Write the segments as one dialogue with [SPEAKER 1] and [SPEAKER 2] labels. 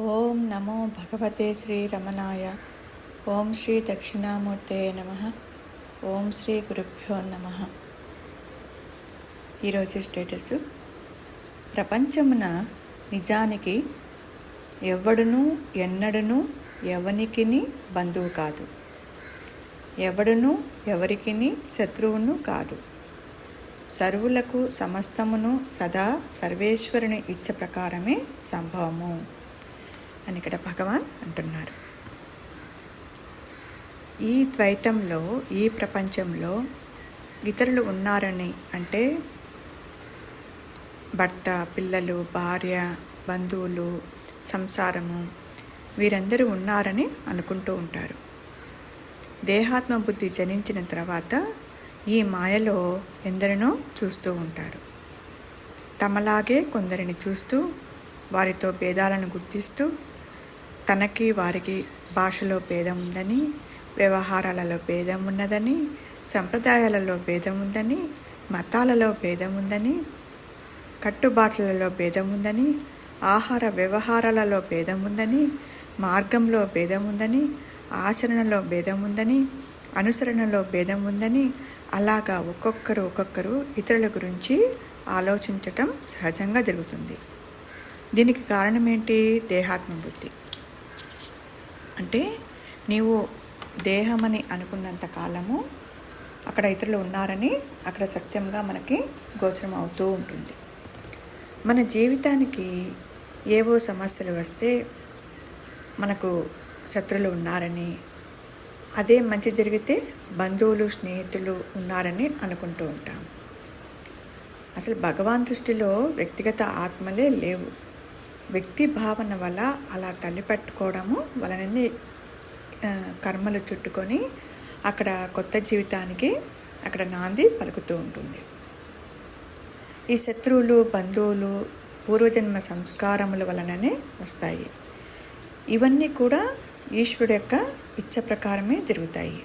[SPEAKER 1] ఓం నమో భగవతే శ్రీ రమణాయ. ఓం శ్రీ దక్షిణామూర్తే నమః. ఓం శ్రీ గురుభ్యో నమః. ఈరోజు స్టేటస్: ప్రపంచమున నిజానికి ఎవడునూ ఎన్నడూనూ ఎవనికిని బంధువు కాదు, ఎవడునూ ఎవరికిని శత్రువును కాదు. సర్వులకు సమస్తమును సదా సర్వేశ్వరుని ఇచ్చ ప్రకారమే సంభవము అని ఇక్కడ భగవాన్ అంటున్నారు. ఈ ద్వైతంలో, ఈ ప్రపంచంలో ఇతరులు ఉన్నారని అంటే భర్త, పిల్లలు, భార్య, బంధువులు, సంసారము, వీరందరూ ఉన్నారని అనుకుంటూ ఉంటారు. దేహాత్మ బుద్ధి జనించిన తర్వాత ఈ మాయలో ఎందరినో చూస్తూ ఉంటారు. తమలాగే కొందరిని చూస్తూ వారితో భేదాలను గుర్తిస్తూ తనకి వారికి భాషలో భేదం ఉందని, వ్యవహారాలలో భేదం ఉన్నదని, సంప్రదాయాలలో భేదం ఉందని, మతాలలో భేదం ఉందని, కట్టుబాట్లలో భేదం ఉందని, ఆహార వ్యవహారాలలో భేదం ఉందని, మార్గంలో భేదం ఉందని, ఆచరణలో భేదం ఉందని, అనుసరణలో భేదం ఉందని, అలాగా ఒక్కొక్కరు ఇతరుల గురించి ఆలోచించటం సహజంగా జరుగుతుంది. దీనికి కారణం ఏంటి? దేహాత్మ బుద్ధి. అంటే నీవు దేహమని అనుకున్నంత కాలము అక్కడ ఇతరులు ఉన్నారని అక్కడ సత్యంగా మనకి గోచరం అవుతూ ఉంటుంది. మన జీవితానికి ఏవో సమస్యలు వస్తే మనకు శత్రువులు ఉన్నారని, అదే మంచి జరిగితే బంధువులు, స్నేహితులు ఉన్నారని అనుకుంటూ ఉంటాం. అసలు భగవాన్ దృష్టిలో వ్యక్తిగత ఆత్మలే లేవు. వ్యక్తి భావన వల్ల అలా తల్లిపెట్టుకోవడము వలననే కర్మలు చుట్టుకొని అక్కడ కొత్త జీవితానికి అక్కడ నాంది పలుకుతూ ఉంటుంది. ఈ శత్రువులు, బంధువులు పూర్వజన్మ సంస్కారముల వలననే వస్తాయి. ఇవన్నీ కూడా ఈశ్వరుడు యొక్క ఇచ్చ ప్రకారమే జరుగుతాయి.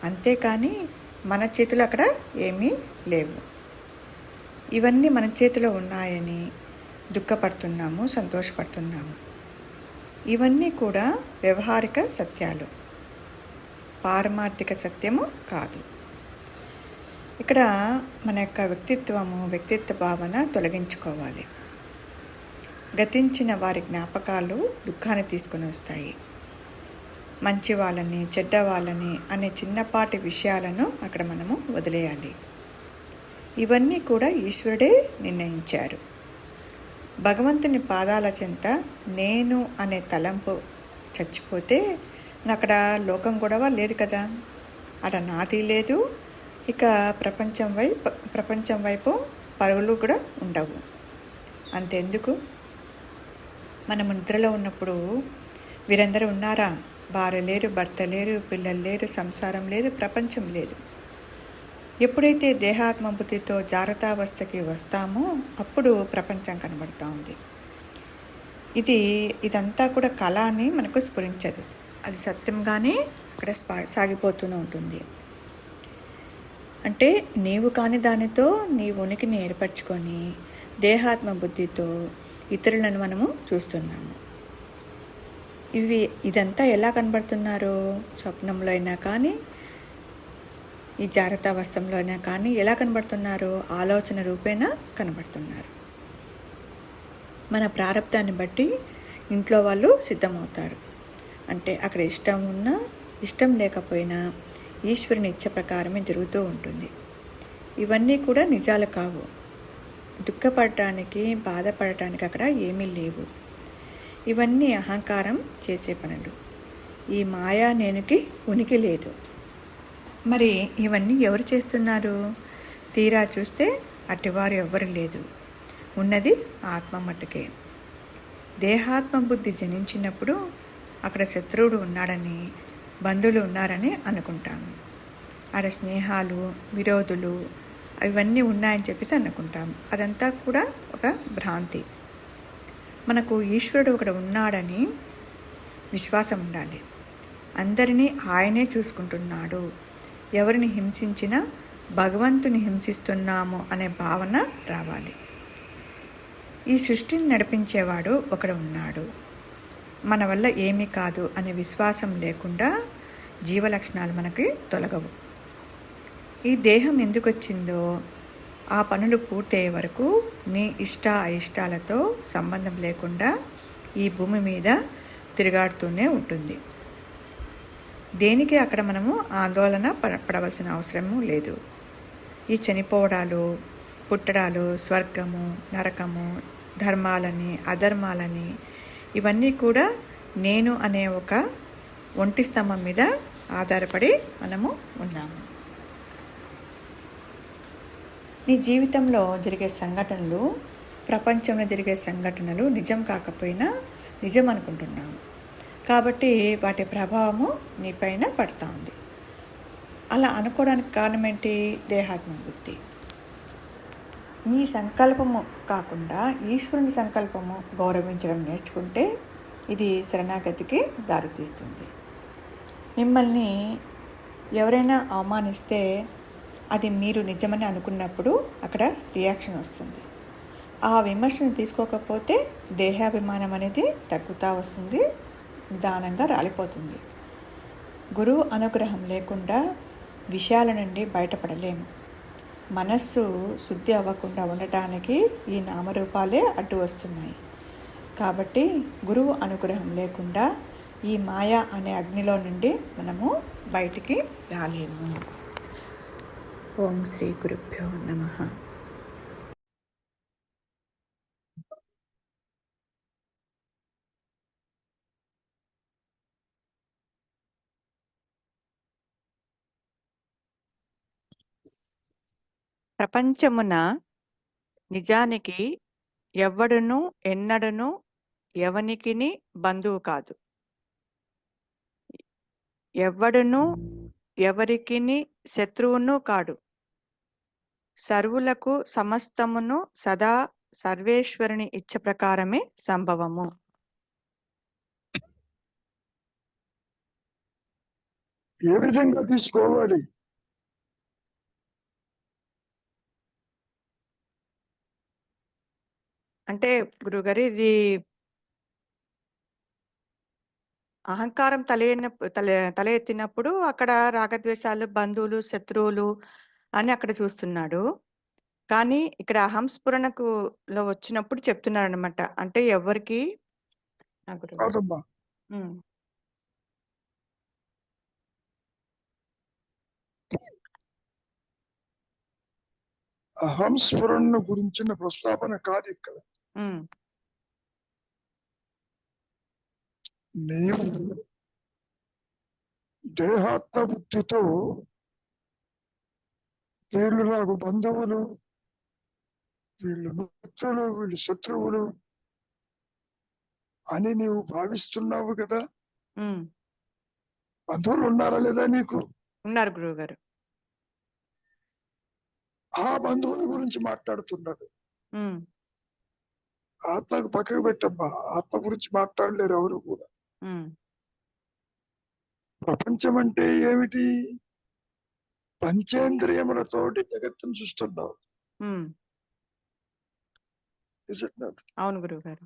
[SPEAKER 1] అంతేకాని మన చేతిలో అక్కడ ఏమీ లేవు. ఇవన్నీ మన చేతిలో ఉన్నాయని దుఃఖపడుతున్నాము, సంతోషపడుతున్నాము. ఇవన్నీ కూడా వ్యవహారిక సత్యాలు, పారమార్థిక సత్యము కాదు. ఇక్కడ మన యొక్క వ్యక్తిత్వ భావన తొలగించుకోవాలి. గతించిన వారి జ్ఞాపకాలు దుఃఖాన్ని తీసుకొని వస్తాయి. మంచి వాళ్ళని, చెడ్డ వాళ్ళని అనే చిన్నపాటి విషయాలను అక్కడ మనము వదిలేయాలి. ఇవన్నీ కూడా ఈశ్వరుడే నిర్ణయించారు. భగవంతుని పాదాల చెంత నేను అనే తలంపు చచ్చిపోతే అక్కడ లోకం గొడవ లేదు కదా, అక్కడ నాది లేదు, ఇక ప్రపంచం వైపు పరుగులు కూడా ఉండవు. అంతెందుకు, మనం నిద్రలో ఉన్నప్పుడు వీరందరూ ఉన్నారా? భార్య లేరు, భర్త లేరు, పిల్లలు లేరు, సంసారం లేదు, ప్రపంచం లేదు. ఎప్పుడైతే దేహాత్మ బుద్ధితో జాగ్రత్తావస్థకి వస్తామో అప్పుడు ప్రపంచం కనబడుతూ ఉంది. ఇదంతా కూడా కళ అని మనకు స్ఫురించదు. అది సత్యంగానే అక్కడ సాగిపోతూనే ఉంటుంది. అంటే నీవు కాని దానితో నీ ఉనికిని ఏర్పరచుకొని దేహాత్మ బుద్ధితో ఇతరులను మనము చూస్తున్నాము. ఇదంతా ఎలా కనబడుతున్నారో, స్వప్నంలో అయినా కానీ, ఈ జాగ్రత్తావస్థలో అయినా కానీ ఎలా కనబడుతున్నారో ఆలోచన రూపేణా కనబడుతున్నారు. మన ప్రారంధాన్ని బట్టి ఇంట్లో వాళ్ళు సిద్ధమవుతారు. అంటే అక్కడ ఇష్టం ఉన్నా ఇష్టం లేకపోయినా ఈశ్వరుని ఇచ్చ ప్రకారమే జరుగుతూ ఉంటుంది. ఇవన్నీ కూడా నిజాలు కావు. దుఃఖపడటానికి, బాధపడటానికి అక్కడ ఏమీ లేవు. ఇవన్నీ అహంకారం చేసే పనులు. ఈ మాయా నేనుకి ఉనికి లేదు. మరి ఇవన్నీ ఎవరు చేస్తున్నారు? తీరా చూస్తే అటివారు ఎవ్వరు లేదు. ఉన్నది ఆత్మ మట్టుకే. దేహాత్మ బుద్ధి జనించినప్పుడు అక్కడ శత్రువుడు ఉన్నాడని, బంధువులు ఉన్నారని అనుకుంటాము. ఆడ స్నేహాలు, విరోధులు ఇవన్నీ ఉన్నాయని చెప్పేసి అనుకుంటాము. అదంతా కూడా ఒక భ్రాంతి. మనకు ఈశ్వరుడు ఒకడు ఉన్నాడని విశ్వాసం ఉండాలి. అందరినీ ఆయనే చూసుకుంటున్నాడు. ఎవరిని హింసించినా భగవంతుని హింసిస్తున్నాము అనే భావన రావాలి. ఈ సృష్టిని నడిపించేవాడు ఒకడు ఉన్నాడు. మన వల్ల ఏమీ కాదు అనే విశ్వాసం లేకుండా జీవలక్షణాలు మనకి తొలగవు. ఈ దేహం ఎందుకు వచ్చిందో ఆ పనులు పూర్తయ్యే వరకు నీ ఇష్ట అయిష్టాలతో సంబంధం లేకుండా ఈ భూమి మీద తిరుగాడుతూనే ఉంటుంది. దేనికి అక్కడ మనము ఆందోళన పడవలసిన అవసరము లేదు. ఈ చనిపోవడాలు, పుట్టడాలు, స్వర్గము, నరకము, ధర్మాలని, అధర్మాలని ఇవన్నీ కూడా నేను అనే ఒక ఒంటి స్తంభం మీద ఆధారపడి మనము ఉన్నాము. నీ జీవితంలో జరిగే సంఘటనలు, ప్రపంచంలో జరిగే సంఘటనలు నిజం కాకపోయినా నిజం అనుకుంటున్నాము. కాబట్టి వాటి ప్రభావము నీపైన పడుతూ ఉంది. అలా అనుకోవడానికి కారణం ఏంటి? దేహాత్మ బుద్ధి. నీ సంకల్పము కాకుండా ఈశ్వరుని సంకల్పము గౌరవించడం నేర్చుకుంటే ఇది శరణాగతికి దారితీస్తుంది. మిమ్మల్ని ఎవరైనా అవమానిస్తే అది మీరు నిజమని అనుకున్నప్పుడు అక్కడ రియాక్షన్ వస్తుంది. ఆ విమర్శను తీసుకోకపోతే దేహాభిమానం అనేది తగ్గుతూ వస్తుంది, నిదానంగా రాలిపోతుంది. గురువు అనుగ్రహం లేకుండా విషయాల నుండి బయటపడలేము. మనస్సు శుద్ధి అవ్వకుండా ఉండటానికి ఈ నామరూపాలే అడ్డు వస్తున్నాయి. కాబట్టి గురువు అనుగ్రహం లేకుండా ఈ మాయ అనే అగ్నిలో నుండి మనము బయటికి రాలేము. ఓం శ్రీ గురుభ్యో నమః. ప్రపంచమున నిజానికి ఎవ్వడును ఎన్నడను ఎవనికిని బంధువు కాదు. ఎవ్వడును ఎవరికిని శత్రువును కాడు. సర్వులకు సమస్తమును సదా సర్వేశ్వరుని ఇచ్చ ప్రకారమే సంభవము.
[SPEAKER 2] ఏ విధంగా తీసుకోవాలి?
[SPEAKER 1] అంటే గురుగారు, ఇది అహంకారం తల ఎత్తినప్పుడు అక్కడ రాగద్వేషాలు, బంధువులు, శత్రువులు అని అక్కడ చూస్తున్నాడు. కానీ ఇక్కడ అహంస్ఫురణకు లో వచ్చినప్పుడు చెప్తున్నాడు అనమాట. అంటే ఎవరికి
[SPEAKER 2] కాదమ్మా, అహం స్ఫురణ గురించిన ప్రస్తావన కాదు ఇక్కడ. నీవు దేహాత్మ బుద్ధితో వీళ్ళు నాకు బంధువులు, వీళ్ళు మిత్రులు, వీళ్ళు శత్రువులు అని నీవు భావిస్తున్నావు కదా. బంధువులు ఉన్నారా లేదా నీకు?
[SPEAKER 1] ఉన్నారు గురువు గారు.
[SPEAKER 2] ఆ బంధువుల గురించి మాట్లాడుతున్నాడు. ఆత్మకు పక్కకు పెట్టమ్మా, ఆత్మ గురించి మాట్లాడలేరు ఎవరు కూడా. ప్రపంచం అంటే ఏమిటి? పంచేంద్రియములతోటి జగత్తును చూస్తున్నావు.
[SPEAKER 1] అవును గురువు గారు.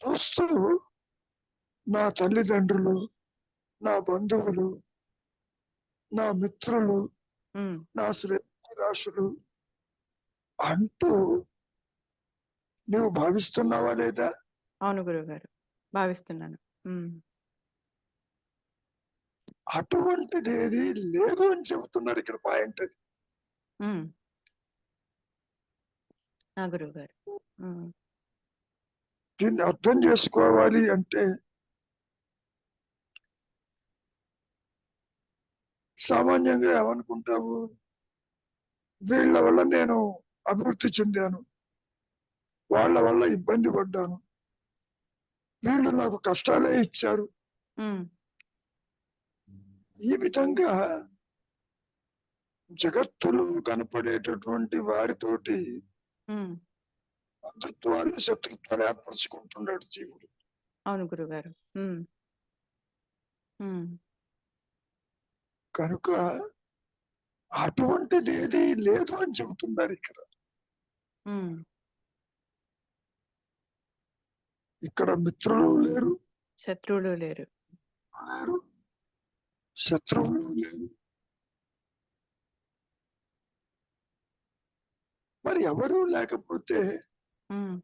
[SPEAKER 2] చూస్తూ నా తల్లిదండ్రులు, నా బంధువులు, నా మిత్రులు, నా శ్రేయస్సులు అంటూ నువ్వు భావిస్తున్నావా లేదా?
[SPEAKER 1] అవును గురువు గారు, భావిస్తున్నాను.
[SPEAKER 2] అటువంటిది ఏది లేదు అని చెబుతున్నారు ఇక్కడ. పాయింట్ అది.
[SPEAKER 1] గురువు గారు,
[SPEAKER 2] దీన్ని అర్థం చేసుకోవాలి అంటే సామాన్యంగా ఏమనుకుంటావు? వీళ్ళ వల్ల నేను అభివృద్ధి చెందాను, వాళ్ళ వల్ల ఇబ్బంది పడ్డాను, వీళ్ళు నాకు కష్టాలే ఇచ్చారు. ఈ విధంగా జగత్తులో కనపడేటటువంటి వారితోటి బంధుత్వాలు, శత్రుత్వాలు ఏర్పరచుకుంటున్నాడు జీవుడు.
[SPEAKER 1] అవును గురుగారు.
[SPEAKER 2] కనుక అటువంటిది ఏది లేదు అని చెబుతున్నారు ఇక్కడ. ఇక్కడ మిత్రులు లేరు,
[SPEAKER 1] శత్రువులు లేరు.
[SPEAKER 2] లేరు, శత్రువులు లేరు. మరి ఎవరు లేకపోతే
[SPEAKER 1] ఉమ్,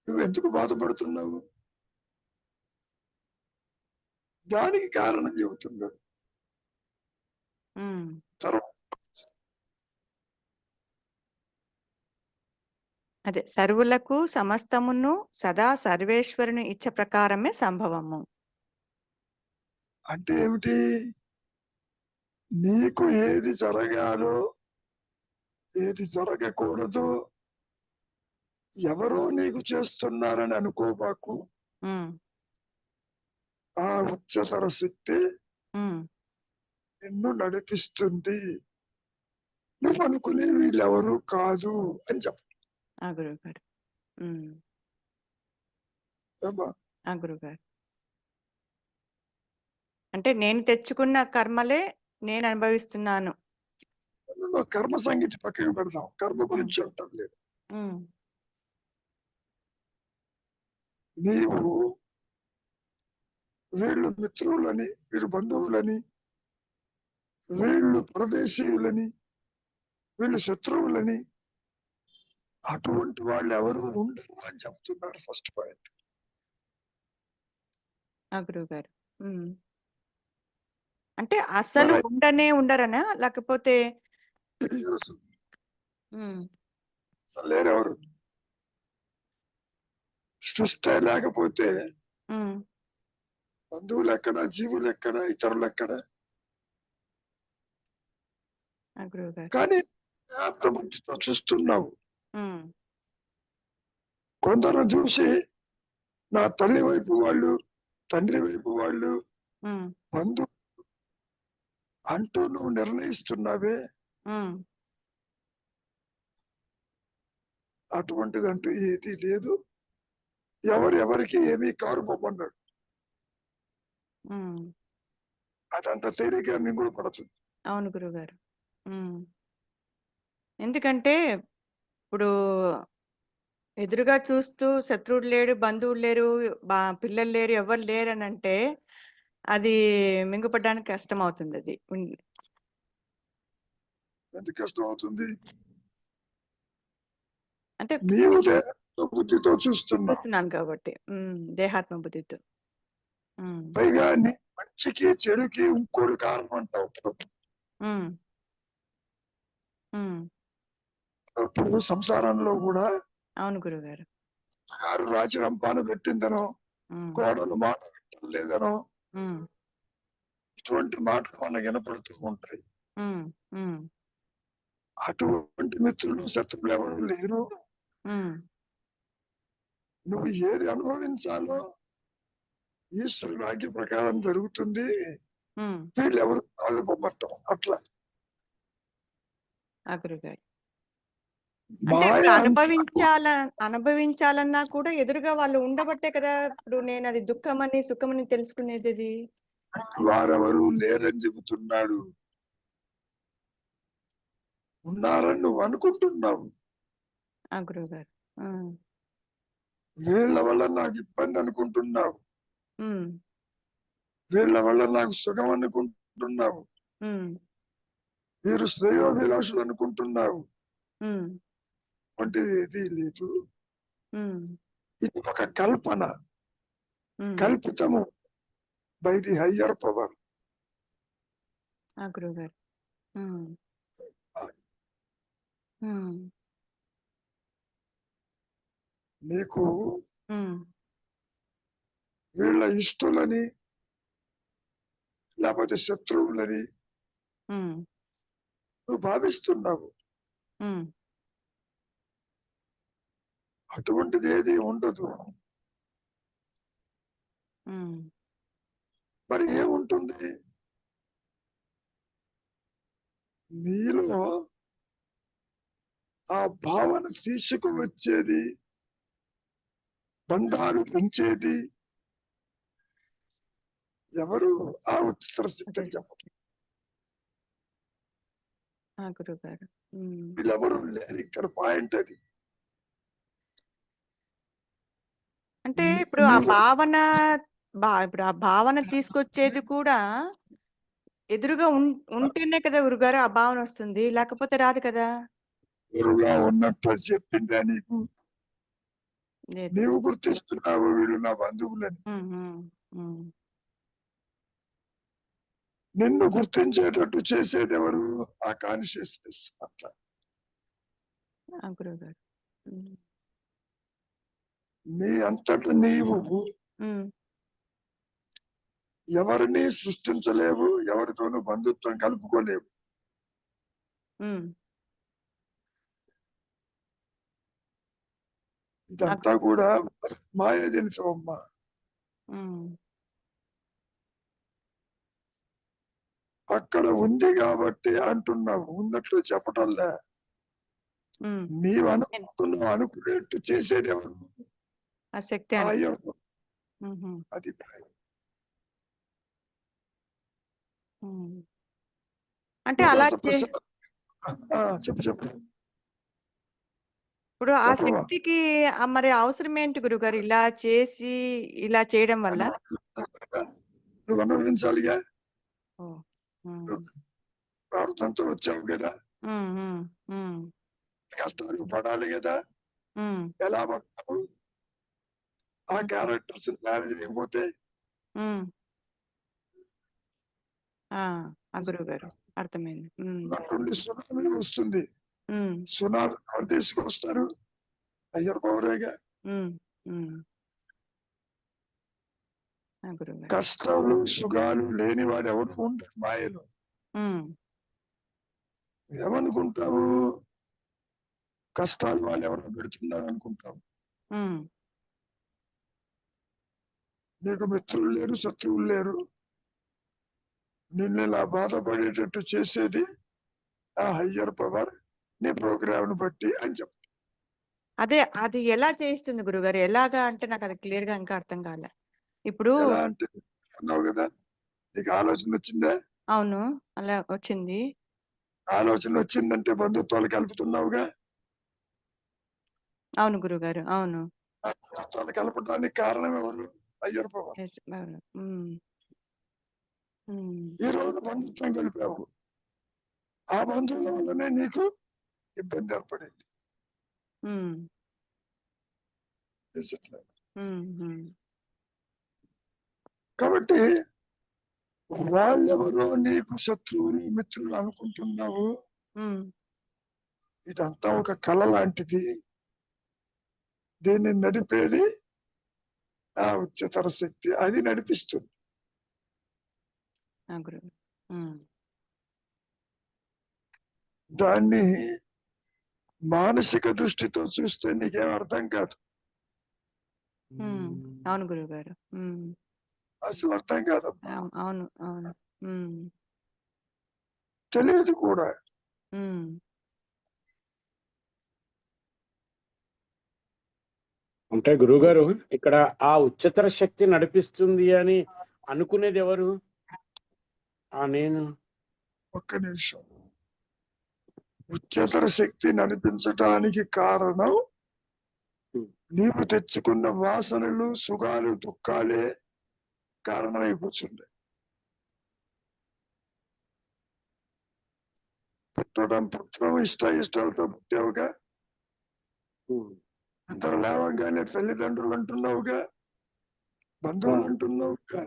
[SPEAKER 2] నువ్వు ఎందుకు బాధపడుతున్నావు? దానికి కారణం చెబుతున్నాడు.
[SPEAKER 1] ఉమ్.
[SPEAKER 2] తర్వాత
[SPEAKER 1] అదే సర్వులకు సమస్తమును సదా సర్వేశ్వరుని ఇచ్చ ప్రకారమే సంభవము.
[SPEAKER 2] అంటే ఏమిటి? నీకు ఏది జరగాలో ఏది జరగకూడదో ఎవరో నీకు చేస్తున్నారని అనుకోబాకు.
[SPEAKER 1] ఉమ్,
[SPEAKER 2] ఆ ఉच्चతర శక్తి
[SPEAKER 1] ఉమ్.
[SPEAKER 2] నిన్ను నడిపిస్తుంది. నువ్వు అనుకునే వీళ్ళెవరు కాదు అని చెప్ప.
[SPEAKER 1] ఆ గురువు గారు. ఉమ్,
[SPEAKER 2] ఏమ్మా?
[SPEAKER 1] ఆ గురువు గారు. అంటే నేను తెచ్చుకున్న కర్మలే నేను అనుభవిస్తున్నాను.
[SPEAKER 2] నువ్వు కర్మ సంగతి పక్కకి పెడదాం, కర్మ
[SPEAKER 1] ఉమ్,
[SPEAKER 2] గురించి అంటాం లేదు.
[SPEAKER 1] ఉమ్,
[SPEAKER 2] నీవు వీళ్ళు మిత్రులని, వీళ్ళు బంధువులని, వీళ్ళు పరదేశీయులని, వీళ్ళు శత్రువులని, అటువంటి వాళ్ళు ఎవరు ఉండరు అని చెప్తున్నారు. First point.
[SPEAKER 1] ఆ గురువు గారు. ఉమ్. అంటే అసలు
[SPEAKER 2] మరి
[SPEAKER 1] ఉండరనా లేకపోతే ఉమ్,
[SPEAKER 2] అసలు లేరెవరు? సృష్టి లేకపోతే
[SPEAKER 1] ఉమ్.
[SPEAKER 2] బంధువులు ఎక్కడ, జీవులు ఎక్కడ, ఇతరులు ఎక్కడ?
[SPEAKER 1] ఆ గురువు గారు.
[SPEAKER 2] కానీ అంత మంచితో చూస్తున్నావు.
[SPEAKER 1] ఉమ్,
[SPEAKER 2] కొందరు చూసి నా తల్లి వైపు వాళ్ళు, తండ్రి వైపు వాళ్ళు,
[SPEAKER 1] ఉమ్,
[SPEAKER 2] బంధు అంటూ నువ్వు నిర్ణయిస్తున్నావే,
[SPEAKER 1] ఉమ్.
[SPEAKER 2] అటువంటిదంటూ ఏది లేదు. ఎవరికి ఏమీ కారు పొమ్మన్నాడు.
[SPEAKER 1] ఉమ్.
[SPEAKER 2] అదంత తేలిగ్గా మింగుడు పడుతుంది.
[SPEAKER 1] అవును గురువు గారు. ఉమ్. ఎందుకంటే ఇప్పుడు ఎదురుగా చూస్తూ శత్రువుడు లేడు, బంధువులు లేరు, పిల్లలు లేరు, ఎవరు లేరు అని అంటే అది మింగుపడడానికి కష్టం అవుతుంది. అది
[SPEAKER 2] ఎంత కష్టం అవుతుంది?
[SPEAKER 1] అంటే
[SPEAKER 2] నీవు దేహంతో బుద్ధితో చూస్తున్నావు.
[SPEAKER 1] చూస్తున్నాను కాబట్టి దేహాత్మ బుద్ధితో.
[SPEAKER 2] పైగా నీ మంచికి చెడుకి ఇంకోటి కారణం అంటావు.
[SPEAKER 1] ఉమ్, ఉమ్.
[SPEAKER 2] ఇప్పుడు సంసారంలో కూడా
[SPEAKER 1] అవును గురువు గారు.
[SPEAKER 2] గారు రాజు రంపాన పెట్టిందనో,
[SPEAKER 1] ఉమ్,
[SPEAKER 2] కోడలు మాట పెట్టలేదనో,
[SPEAKER 1] ఉమ్,
[SPEAKER 2] ఇటువంటి మాటలు మనకు వినపడుతూ ఉంటాయి.
[SPEAKER 1] ఉమ్, ఉమ్,
[SPEAKER 2] అటువంటి మిత్రులు, శత్రువులు ఎవరు లేరు.
[SPEAKER 1] ఉమ్.
[SPEAKER 2] నువ్వు ఏది అనుభవించాలో ఈశ్వరుడు ఆజ్ఞ ప్రకారం జరుగుతుంది.
[SPEAKER 1] ఉమ్.
[SPEAKER 2] వీళ్ళు ఎవరు కాళ్ళు పొమ్మటం అట్లా.
[SPEAKER 1] ఆ గురువు గారు. అంటే
[SPEAKER 2] మాయ
[SPEAKER 1] ఇప్పుడు
[SPEAKER 2] అంతకు
[SPEAKER 1] అనుభవించాలన్నా కూడా ఎదురుగా వాళ్ళు ఉండబట్టే కదా ఇప్పుడు నేను అది దుఃఖమని సుఖమని తెలుసుకునేది. అది
[SPEAKER 2] వారెవరు లేరని చెబుతున్నాడు. ఉన్నారని నువ్వు అనుకుంటున్నావు.
[SPEAKER 1] ఆ గురువు గారు.
[SPEAKER 2] వీళ్ళ వల్ల నాకు ఇబ్బంది అనుకుంటున్నావు.
[SPEAKER 1] ఉమ్,
[SPEAKER 2] వీళ్ళ వల్ల నాకు సుఖం అనుకుంటున్నావు.
[SPEAKER 1] ఉమ్,
[SPEAKER 2] వీరు శ్రేయోభిలాషులు అనుకుంటున్నావు.
[SPEAKER 1] ఉమ్,
[SPEAKER 2] వంటిది ఏది లేదు.
[SPEAKER 1] ఉమ్,
[SPEAKER 2] ఇది ఒక కల్పన,
[SPEAKER 1] ఉమ్.
[SPEAKER 2] కల్పితము బై ది హయ్యర్ పవర్.
[SPEAKER 1] ఆ గురువు గారు.
[SPEAKER 2] నీకు వీళ్ళ ఇష్టలని లేకపోతే శత్రువులని నువ్వు భావిస్తున్నావు. అటువంటిది ఏది ఉండదు. మరి ఏముంటుంది? నీలో ఆ భావన తీసుకువచ్చేది, బంధాలు పెంచేది ఎవరు? ఆ ఉచిత శక్తి అని చెప్పడం.
[SPEAKER 1] గురువు గారు.
[SPEAKER 2] వీళ్ళెవరు లేరు. ఇక్కడ పాయింట్ అది.
[SPEAKER 1] అంటే ఇప్పుడు ఆ
[SPEAKER 2] నీవు
[SPEAKER 1] భావన ఇప్పుడు ఆ భావన తీసుకొచ్చేది కూడా ఎదురుగా ఉంటేనే కదా గురుగారు ఆ భావన వస్తుంది. లేకపోతే రాదు కదా!
[SPEAKER 2] ఎదురుగా ఉన్నట్టు చెప్పిందా నీకు?
[SPEAKER 1] లేదు.
[SPEAKER 2] నీవు గుర్తిస్తున్నావు వీళ్ళు నా బంధువులని.
[SPEAKER 1] హ్మ్. హ్మ్. హ్మ్.
[SPEAKER 2] నిన్ను గుర్తించేటట్టు చేసేదెవరు? ఆ కాన్షియస్‌నెస్ అట్లా.
[SPEAKER 1] ఆ! గురువుగారు. హ్మ్.
[SPEAKER 2] నీ అంతట నీవు
[SPEAKER 1] హ్మ్.
[SPEAKER 2] ఎవరిని సృష్టించలేవు. ఎవరితోనూ బంధుత్వం కలుపుకోలేవు.
[SPEAKER 1] హ్మ్.
[SPEAKER 2] ఇదంతా కూడా మాయాజనితమమ్మా.
[SPEAKER 1] హ్మ్.
[SPEAKER 2] అక్కడ ఉంది గాబట్టి అంటున్నావు. ఉన్నట్లు చెప్పటంలే.
[SPEAKER 1] హ్మ్.
[SPEAKER 2] నీవు
[SPEAKER 1] నేను
[SPEAKER 2] అనుకుంటున్నావు అనుకునేట్టు చేసేదెవరు?
[SPEAKER 1] ఆ శక్తి
[SPEAKER 2] ఆ
[SPEAKER 1] అంట.
[SPEAKER 2] అయ్యప్ప.
[SPEAKER 1] హుహు.
[SPEAKER 2] అది.
[SPEAKER 1] హ్మ్. అంటే అలా
[SPEAKER 2] ఉల్లాస ప్రసాద్. ఆ! చెప్పు చెప్పు.
[SPEAKER 1] ఇప్పుడు ఆ
[SPEAKER 2] చెప్పమ్మా.
[SPEAKER 1] శక్తికి మరి అవసరం ఏంటి గురుగారు? ఇలా చేసి ఇలా చేయడం వల్ల?
[SPEAKER 2] నువ్వు అనుభవించాలిగా.
[SPEAKER 1] ఓహ్! హ్మ్.
[SPEAKER 2] నువ్వు ప్రార్థనతో వచ్చావు గదా!
[SPEAKER 1] హ్మ్. హ్మ్. హ్మ్.
[SPEAKER 2] కష్టాలు పడాలి గదా!
[SPEAKER 1] హ్మ్.
[SPEAKER 2] ఎలా పడతావు? ఆ
[SPEAKER 1] హ్మ్.
[SPEAKER 2] క్యారెక్టర్స్‌ని తయారు చేయకపోతే
[SPEAKER 1] హ్మ్. ఆ! ఆ! గురువుగారు. అర్థమైంది. హ్మ్.
[SPEAKER 2] నుండి సునామీ వస్తుంది.
[SPEAKER 1] హ్మ్.
[SPEAKER 2] సునామీ ఎవరు తీసుకొస్తారు? అయ్యర్ పవరేగా.
[SPEAKER 1] హ్మ్. హ్మ్. ఆ! గురువుగారు.
[SPEAKER 2] కష్టాలు, సుఖాలు లేనివాడు ఎవడు ఉండడు మాయలో.
[SPEAKER 1] హ్మ్.
[SPEAKER 2] ఏమనుకుంటావు? కష్టాలు వాళ్ళెవరో పెడుతున్నారనుకుంటావు.
[SPEAKER 1] హ్మ్.
[SPEAKER 2] నీకు మిత్రులు లేరు, శత్రువులు లేరు. నిన్నిలా బాధపడేటట్టు చేసేది ఆ హయ్యర్ పవర్ నీ ప్రోగ్రామ్‌ని బట్టి అని
[SPEAKER 1] అదే అది ఎలా చేయిస్తుంది గురువుగారు? ఎలాగా అంటే నాకది క్లియర్‌గా ఇంకా అర్థం కాలే. ఇప్పుడు
[SPEAKER 2] ఎలా అంటే అన్నావు గదా! నీకు ఆలోచనొచ్చిందా?
[SPEAKER 1] అవును. అలా వచ్చింది.
[SPEAKER 2] ఆలోచనొచ్చిందంటే బంధుత్వాలు కలుపుతున్నావుగా.
[SPEAKER 1] అవును గురువుగారు. అవును.
[SPEAKER 2] ఆ బంధుత్వాలు కలపడానికి కారణం ఎవరు? Higher power.
[SPEAKER 1] యెస్. అవును. హ్మ్. హ్మ్.
[SPEAKER 2] ఈరోజు బంధుత్వం కలిపావు. ఆ బంధువుల వల్లనే నీకు ఇబ్బంది ఏర్పడింది.
[SPEAKER 1] హ్మ్.
[SPEAKER 2] డిసిప్లిన్.
[SPEAKER 1] హ్మ్. హ్మ్.
[SPEAKER 2] కాబట్టి వాళ్ళెవరో నీకు శత్రువులు, మిత్రులు అనుకుంటున్నావు.
[SPEAKER 1] హ్మ్.
[SPEAKER 2] ఇదంతా ఒక కల లాంటిది. దీన్ని నడిపేది ఆ ఉच्चతర శక్తి. అది నడిపిస్తుంది.
[SPEAKER 1] ఆ! గురువు. హ్మ్.
[SPEAKER 2] దాన్ని మానసిక దృష్టితో చూస్తే నీకేం అర్థం కాదు.
[SPEAKER 1] హ్మ్. అవును గురువుగారు. హ్మ్.
[SPEAKER 2] అసలు అర్థం కాదమ్మా.
[SPEAKER 1] అవును. అవును. హ్మ్.
[SPEAKER 2] తెలియదు కూడా.
[SPEAKER 1] హ్మ్.
[SPEAKER 3] అంటే గురువుగారు ఇక్కడ ఆ ఉच्चతర శక్తి నడిపిస్తుంది అని అనుకునేది ఎవరు? ఆ నేను.
[SPEAKER 2] ఒక్క నిమిషం. ఉच्चతర శక్తి నడిపించటానికి కారణం
[SPEAKER 3] హ్మ్.
[SPEAKER 2] నీవు తెచ్చుకున్న వాసనలు, సుఖాలు, దుఃఖాలే కారణమై కూర్చుంటాయి. పుట్టడం ఇష్టాలతో పుట్టావుగా.
[SPEAKER 3] హ్మ్.
[SPEAKER 2] నిద్ర లేవగానే తల్లిదండ్రులు అంటున్నావుగా. బంధువులు అంటున్నావుగా.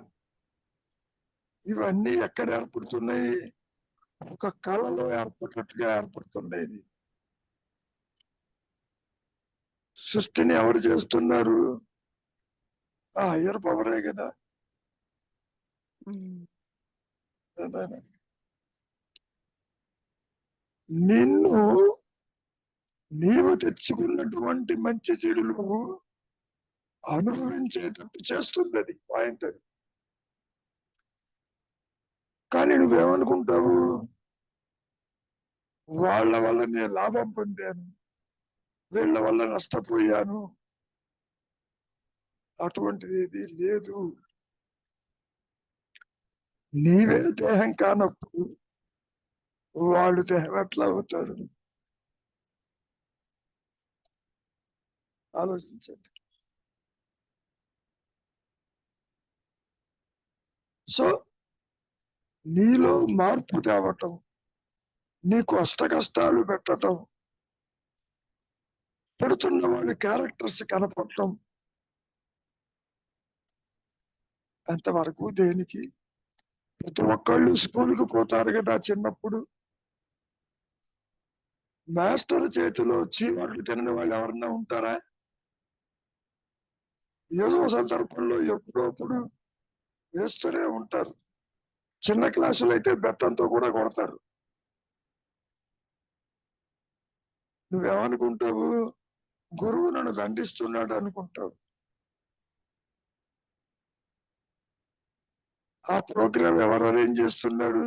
[SPEAKER 2] ఇవన్నీ ఎక్కడ ఏర్పడుతున్నాయి? ఒక కళలో ఏర్పడినట్టుగా ఏర్పడుతున్నాయి. సృష్టిని ఎవరు చేస్తున్నారు? ఆ హయ్యర్ పవరే కదా.
[SPEAKER 1] హ్మ్.
[SPEAKER 2] అదేనా? నిన్ను నీవు తెచ్చుకున్నటువంటి మంచి చెడులు అనుభవించేటట్టు చేస్తుంది అది. పాయింట్ అది. కానీ నువ్వేమనుకుంటావు? వాళ్ళ వల్ల నేను లాభం పొందాను. వీళ్ళ వల్ల నష్టపోయాను. అటువంటిది ఏది లేదు. నీవే దేహం కానప్పుడు వాళ్ళు దేహం ఎట్లా అవుతారు? ఆలోచించండి. సో నీలో మార్పు తేవటం, నీకు కష్టాలు పెట్టటం, పెడుతున్న వాళ్ళ క్యారెక్టర్స్ కనపడటం, ఎంతవరకు దేనికి? ప్రతి ఒక్కళ్ళు స్కూల్కి పోతారు కదా చిన్నప్పుడు. మాస్టర్ చేతిలో చీవాట్లు తినని వాళ్ళు ఎవరన్నా ఉంటారా? ఏదో సందర్భంలో ఎప్పుడప్పుడు వేస్తూనే ఉంటారు. చిన్న క్లాసులు అయితే బెత్తంతో కూడా కొడతారు. నువ్వేమనుకుంటావు? గురువు నన్ను దండిస్తున్నాడు అనుకుంటావు. ఆ ప్రోగ్రాం ఎవరు అరేంజ్ చేస్తున్నాడు?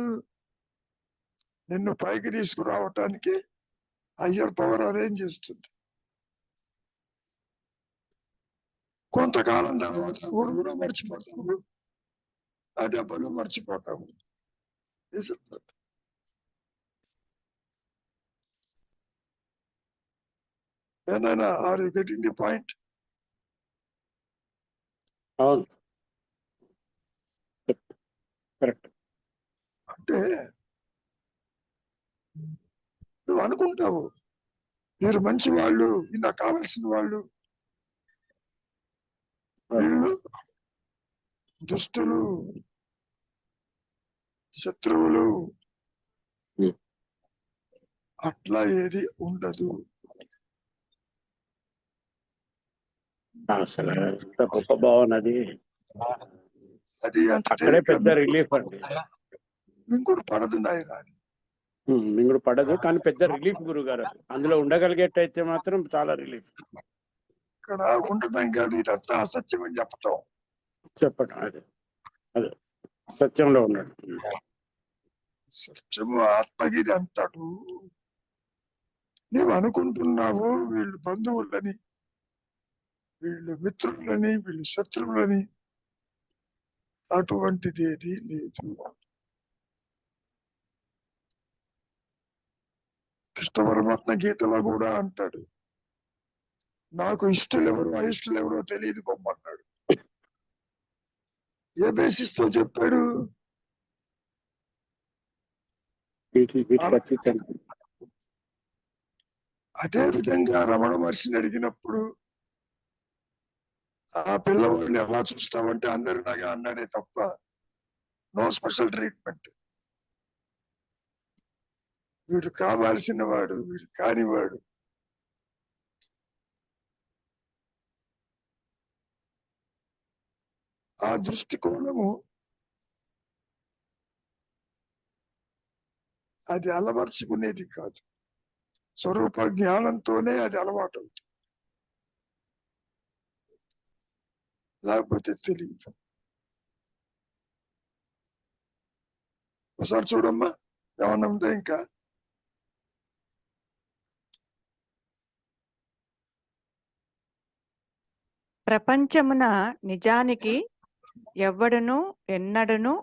[SPEAKER 2] నిన్ను పైకి తీసుకురావటానికి హయ్యర్ పవర్ అరేంజ్ చేస్తుంది. కొంతకాలం తర్వాత గురువును మర్చిపోతాము, ఆ దెబ్బలు మర్చిపోతాము. ఏనాయనా, are you getting the point?
[SPEAKER 3] అవును, కరెక్ట్.
[SPEAKER 2] అంటే నువ్వు అనుకుంటావు వీరు మంచి వాళ్ళు, నాకు కావలసిన వాళ్ళు, వీళ్ళు దుష్టులు, శత్రువులు. అట్లా ఏది ఉండదు.
[SPEAKER 3] అసలు ఎంత గొప్ప భావన అది.
[SPEAKER 2] అది అంత
[SPEAKER 3] అక్కడే పెద్ద రిలీఫ్ అండి.
[SPEAKER 2] ఇంకోటి పడదు నాయన.
[SPEAKER 3] మింగుడు పడదు, కానీ పెద్ద రిలీఫ్ గురుగారు. అందులో ఉండగలిగేటైతే మాత్రం చాలా రిలీఫ్.
[SPEAKER 2] ఇక్కడ ఉండటం కాదు, ఇదంతా అసత్యం అని చెప్పటం.
[SPEAKER 3] చెప్పటం అదే అదే సత్యంలో ఉన్నాడు.
[SPEAKER 2] సత్యము ఆత్మగిరి అంటాడు. నీవు అనుకుంటున్నావు వీళ్ళు బంధువులని, వీళ్ళు మిత్రులని, వీళ్ళు శత్రువులని. అటువంటిది ఏది లేదు. కృష్ణ పరమాత్మ గీతలో కూడా అంటాడు, నాకు ఇష్టలు ఎవరు అయిష్టలు ఎవరో తెలియదు బొమ్మన్నాడు. ఏ బేసిస్ తో చెప్పాడు? అదే విధంగా రమణ మహర్షిని అడిగినప్పుడు, ఆ పిల్లవాడిని ఎలా చూస్తామంటే అందరిలాగా అన్నాడే తప్ప నో స్పెషల్ ట్రీట్మెంట్. వీడు కావాల్సిన వాడు, వీడు కానివాడు. ఆ దృష్టికోణము అది అలవర్చుకునేది కాదు. స్వరూప జ్ఞానంతోనే అది అలవాటు అవుతుంది, లేకపోతే తెలియదు. ఒకసారి చూడమ్మా, ఏమన్నా ఉందా ఇంకా?
[SPEAKER 1] ప్రపంచమున నిజానికి ఎవ్వడును ఎన్నడను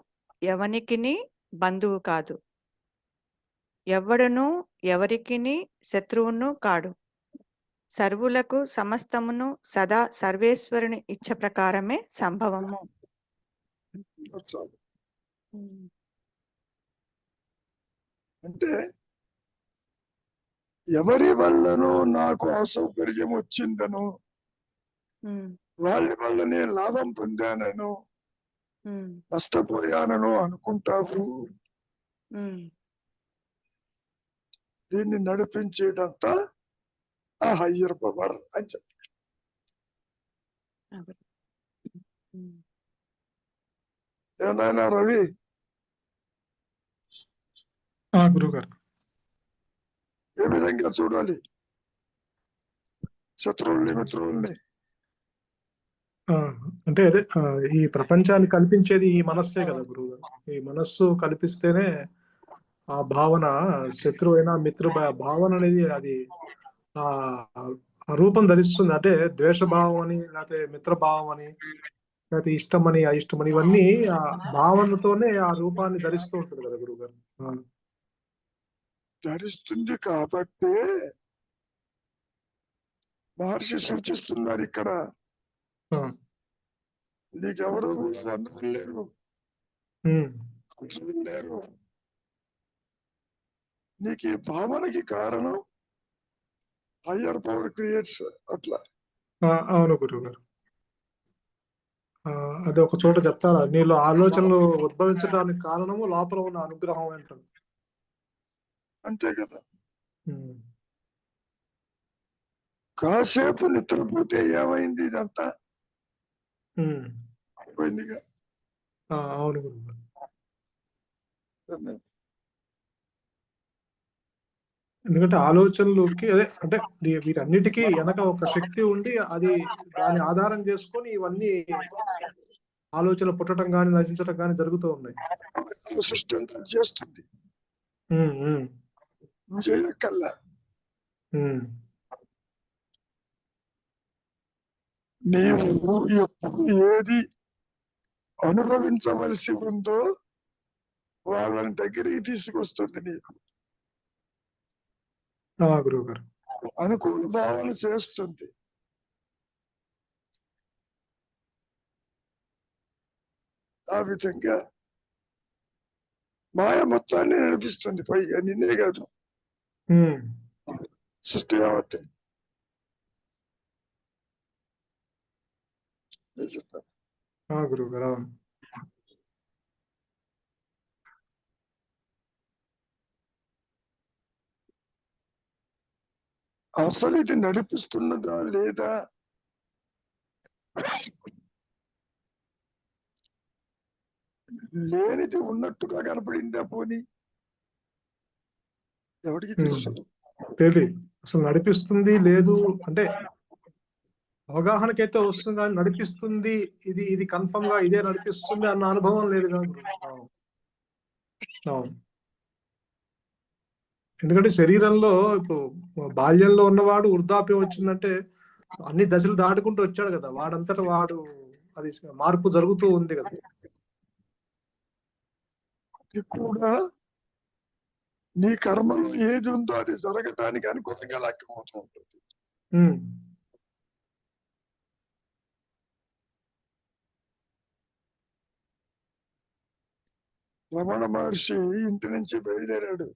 [SPEAKER 1] ఎవనికిని బంధువు కాదు, ఎవ్వడును ఎవరికిని శత్రువును కాడు. సర్వులకు సమస్తమును సదా సర్వేశ్వరుని ఇచ్చ ప్రకారమే సంభవము.
[SPEAKER 2] అంటే ఎవరి వల్లనో నాకు అసౌకర్యం వచ్చిందను, వాళ్ళ వల్ల నేను లాభం పొందానను, నష్టపోయానను అనుకుంటావు. దీన్ని నడిపించేదంతా ఆ హయ్యర్ పవర్ అని చెప్పారు. ఏనాయనా రవి?
[SPEAKER 4] గురుగారు,
[SPEAKER 2] ఏ విధంగా చూడాలి శత్రువుల్ని మిత్రుల్ని?
[SPEAKER 4] అంటే అదే ఈ ప్రపంచాన్ని కల్పించేది ఈ మనస్సే కదా గురుగారు. ఈ మనస్సు కల్పిస్తేనే ఆ భావన, శత్రువైనా మిత్రు భావన అనేది అది ఆ ఆ రూపం ధరిస్తుంది. అంటే ద్వేషభావం అని, లేకపోతే మిత్రభావం అని, లేకపోతే ఇష్టమని అయిష్టమని, ఇవన్నీ ఆ భావనతోనే ఆ రూపాన్ని ధరిస్తూ ఉంటుంది కదా గురుగారు.
[SPEAKER 2] ధరిస్తుంది కాబట్టి మహర్షి సూచిస్తున్నారు ఇక్కడ, నీకెవరు బంధువులు లేరు,
[SPEAKER 4] ఉమ్,
[SPEAKER 2] శత్రువులు లేరు. నీకు ఈ భావనకి కారణం హయ్యర్ పవర్ క్రియేట్స్ అట్లా.
[SPEAKER 4] అవును గురువు గారు. అది ఒక చోట చెప్తారా, నీలో ఆలోచనలు ఉద్భవించడానికి కారణము లోపల ఉన్న అనుగ్రహం అంటారు.
[SPEAKER 2] అంతే కదా.
[SPEAKER 4] ఉమ్,
[SPEAKER 2] కాసేపు నిద్రపోతే ఏమైంది? ఇదంతా
[SPEAKER 4] ఉమ్,
[SPEAKER 2] పోయిందిగా.
[SPEAKER 4] అవును గురువు గారు. ఎందుకంటే ఆలోచనలకి అదే అంటే వీటన్నిటికీ వెనక ఒక శక్తి ఉండి అది దాన్ని ఆధారం చేసుకొని ఇవన్నీ ఆలోచనలు పుట్టడం కానీ నశించడం కానీ జరుగుతూ ఉన్నాయి.
[SPEAKER 2] సృష్టి అంతా చేస్తుంది,
[SPEAKER 4] ఉమ్, ఉమ్,
[SPEAKER 2] నువ్వు చేయక్కల్లా.
[SPEAKER 4] ఉమ్,
[SPEAKER 2] నీవు ఎప్పుడు ఏది అనుభవించవలసి ఉందో వాళ్ళని దగ్గరికి తీసుకొస్తుంది. నీకు
[SPEAKER 4] గురువు గారు.
[SPEAKER 2] అనుకూల భావన చేస్తుంది. ఆ విధంగా మాయ మొత్తాన్ని నడిపిస్తుంది. పైగా నిన్నే కాదు,
[SPEAKER 4] ఉమ్,
[SPEAKER 2] సృష్టి యావత్.
[SPEAKER 4] గురువు గారు. అవును.
[SPEAKER 2] అసలు ఇది నడిపిస్తున్నదా లేదా లేనిది ఉన్నట్టుగా కనపడిందా పోనీ? ఎవరికి తెలుసు?
[SPEAKER 4] తెలియదు అసలు నడిపిస్తుంది లేదు అంటే అవగాహనకైతే వస్తుంది కానీ నడిపిస్తుంది ఇది ఇది కన్ఫర్మ్ గా ఇదే నడిపిస్తుంది అన్న అనుభవం లేదు కదా గురువు. అవును. ఎందుకంటే శరీరంలో ఇప్పుడు బాల్యంలో ఉన్నవాడు వృద్ధాప్యం వచ్చిందంటే అన్ని దశలు దాటుకుంటూ వచ్చాడు కదా, వాడంతటా వాడు అది మార్పు జరుగుతూ ఉంది కదా.
[SPEAKER 2] ఇది కూడా నీ కర్మలో ఏది ఉందో అది జరగటానికి అనుకూలంగా లేకపోతూ ఉంటుంది.
[SPEAKER 4] ఉమ్,
[SPEAKER 2] రమణ మహర్షి ఇంటి నుంచి బయలుదేరాడు,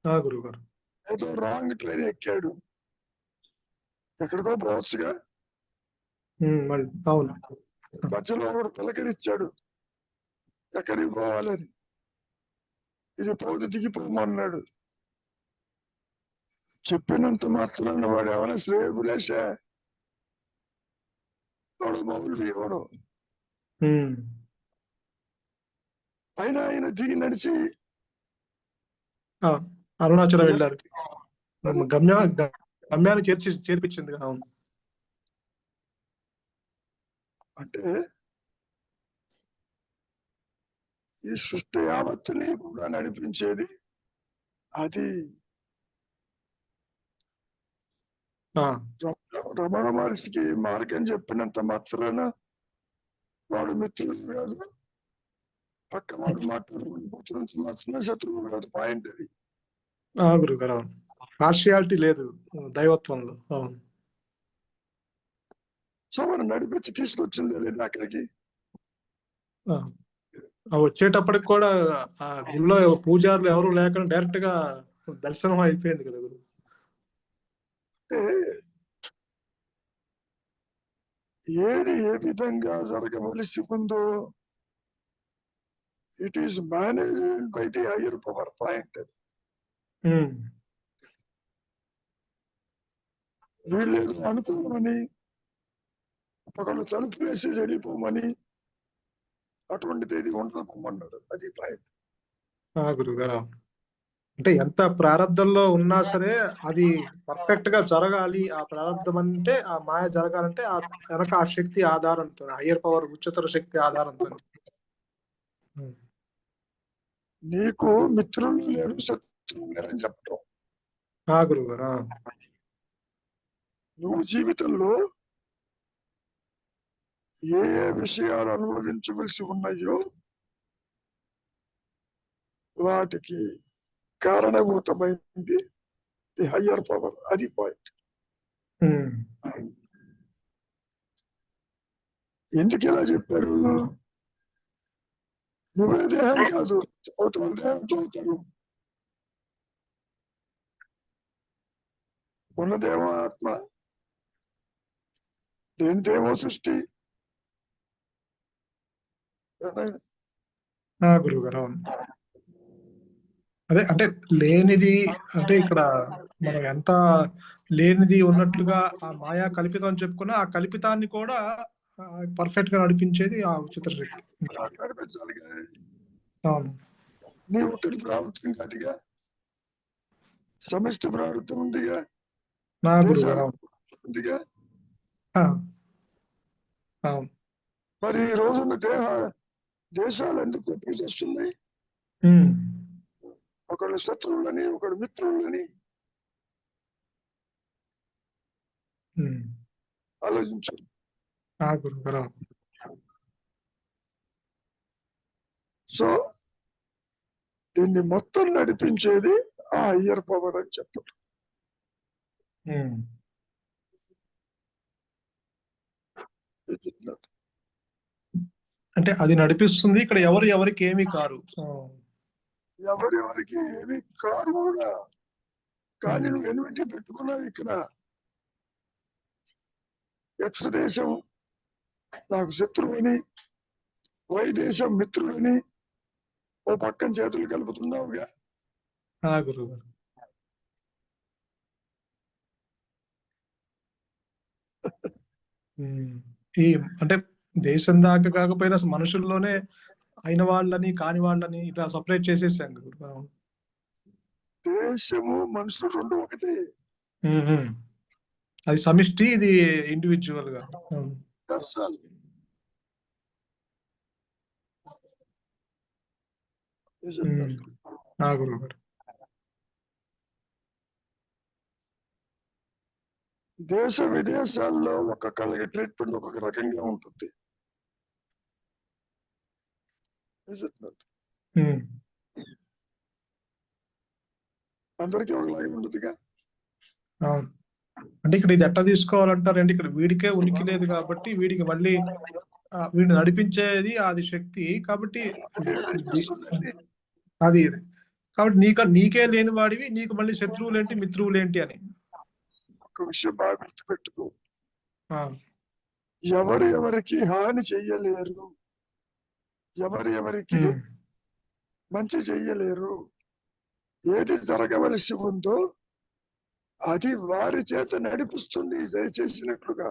[SPEAKER 4] గురువు గారు.
[SPEAKER 2] ఏదో రాంగ్ ట్రైన్ ఎక్కాడు. ఎక్కడికో పోవచ్చుగా.
[SPEAKER 4] అవును.
[SPEAKER 2] మధ్యలో ఒకడు పిలకరిచ్చాడు ఎక్కడికి పోవాలని. ఇది పోదు దిగిపోమన్నాడు. చెప్పినంత మాత్రాన వాడు ఏమైనా శ్రేయబులేషా? వాడు మౌలు వాడు. అయినా ఆయన దిగి నడిచి
[SPEAKER 4] అరుణాచలం వెళ్ళారు. గమ్యాన్ని చేర్పించింది. అవును.
[SPEAKER 2] అంటే ఈ సృష్టి యావత్తుని కూడా నడిపించేది అది. రమణ మహర్షికి మార్గం చెప్పినంత మాత్రాన వాడు మిత్రుడు కాదు, పక్క వాడు మాట్లాడుకుంటున్నంత మాత్రాన శత్రువు కాదు. పాయింట్ అది.
[SPEAKER 4] గురువు గారు. అవును. పార్షియాలిటీ లేదు దైవత్వంలో. అవును.
[SPEAKER 2] సో మనం నడిపించి తీసుకొచ్చింది లేదు అక్కడికి.
[SPEAKER 4] వచ్చేటప్పటికి కూడా ఆ గుళ్ళో పూజారులు ఎవరు లేకుండా డైరెక్ట్ గా దర్శనం అయిపోయింది కదా గురు.
[SPEAKER 2] అంటే ఏది ఏ విధంగా జరగవలసి ఉందో it is managed by the hire power. Point అది. వీళ్ళు అనుకోమని ఒకళ్ళు తలుపు వేసి వెళ్ళిపోమని అటువంటిది ఏది ఉండకపోమన్నాడు. అది పాయింట్.
[SPEAKER 4] గురువు గారు. అంటే ఎంత ప్రారంధంలో ఉన్నా సరే అది పర్ఫెక్ట్ గా జరగాలి. ఆ ప్రారంధం అంటే ఆ మాయ జరగాలంటే ఆ వెనక ఆ శక్తి ఆధారంతో, హయ్యర్ పవర్ ఉच्चतर శక్తి ఆధారంతో.
[SPEAKER 2] నీకు మిత్రులు లేరు శత్రువులు లేరని చెప్పడం.
[SPEAKER 4] గురువు గారు.
[SPEAKER 2] నువ్వు జీవితంలో ఏ ఏ విషయాలు అనుభవించవలసి ఉన్నాయో వాటికి కారణభూతమైంది ది హయ్యర్ పవర్. అది పాయింట్. ఎందుకు ఇలా చెప్పారు? నువ్వే దేహం కాదు, అవతల దేహం అవుతారు. ఉన్నదేమో ఆత్మ, దేనిదేమో సృష్టి.
[SPEAKER 4] గురువు గారు అవును. అదే అంటే లేనిది, అంటే ఇక్కడ మనం ఎంత లేనిది ఉన్నట్లుగా ఆ మాయా కల్పితం అని చెప్పుకున్నా, ఆ కల్పితాన్ని కూడా పర్ఫెక్ట్ గా నడిపించేది ఆ ఉచిత శక్తి.
[SPEAKER 2] నడిపించాలి కదా.
[SPEAKER 4] అవును.
[SPEAKER 2] నీ ఒక్కడి ప్రారంభం కాదుగా, సమిష్టి ప్రారంభం ఉందిగా,
[SPEAKER 4] నా గురువు గారు
[SPEAKER 2] దేశాలు
[SPEAKER 4] అవును.
[SPEAKER 2] ఉందిగా.
[SPEAKER 4] అవును.
[SPEAKER 2] మరి ఈ రోజున దేశాలు ఎందుకు పూజిస్తున్నాయి? ఒకళ్ళు శత్రువులని, ఒకళ్ళు మిత్రులని. ఆలోచించు.
[SPEAKER 4] నా గురువు గారు అవును.
[SPEAKER 2] సో దీన్ని మొత్తం నడిపించేది ఆ హయ్యర్ పవర్ అని చెప్పడం.
[SPEAKER 4] అంటే అది నడిపిస్తుంది, ఇక్కడ ఎవరు ఎవరికి ఏమీ కారు.
[SPEAKER 2] ఎవరెవరికి ఏమి కారు కూడా. కానీ నువ్వు ఎన్నిటి పెట్టుకున్నావు ఇక్కడ. ఎక్స్ దేశం నాకు శత్రువుని, వై దేశం మిత్రులని ఓ పక్కన చేతులు కలుపుతున్నావుగా.
[SPEAKER 4] గురువు గారు ఈ అంటే దేశం దాకా కాకపోయినా మనుషుల్లోనే అయిన వాళ్ళని కాని వాళ్ళని ఇట్లా సపరేట్ చేసేసాం గురువు గారు.
[SPEAKER 2] దేశము మనుషులు రెండు ఒకటి.
[SPEAKER 4] అది సమిష్టి, ఇది ఇండివిజువల్ గా. గురువు గారు
[SPEAKER 2] దేశ విదేశాల్లో ఒక్కొక్కళ్ళకి ట్రీట్మెంట్ ఒక్కొక్క రకంగా ఉంటుంది. అందరికీ ఒకలాగే ఉండదుగా.
[SPEAKER 4] అవును. అంటే ఇక్కడ ఇది ఎట్లా తీసుకోవాలంటారంటే, ఇక్కడ వీడికే ఉనికి లేదు కాబట్టి వీడికి మళ్ళీ వీడిని నడిపించేది అది శక్తి కాబట్టి అది కాబట్టి నీకే లేని వాడివి నీకు మళ్ళీ శత్రువులేంటి మిత్రువులేంటి అని.
[SPEAKER 2] ఒక విషయం బాగా గుర్తుపెట్టుకో, ఎవరికి హాని చెయ్యలేరు, ఎవరికి మంచి చెయ్యలేరు. ఏది జరగవలసి ఉందో అది వారి చేత నడిపిస్తుంది దయచేసినట్లుగా.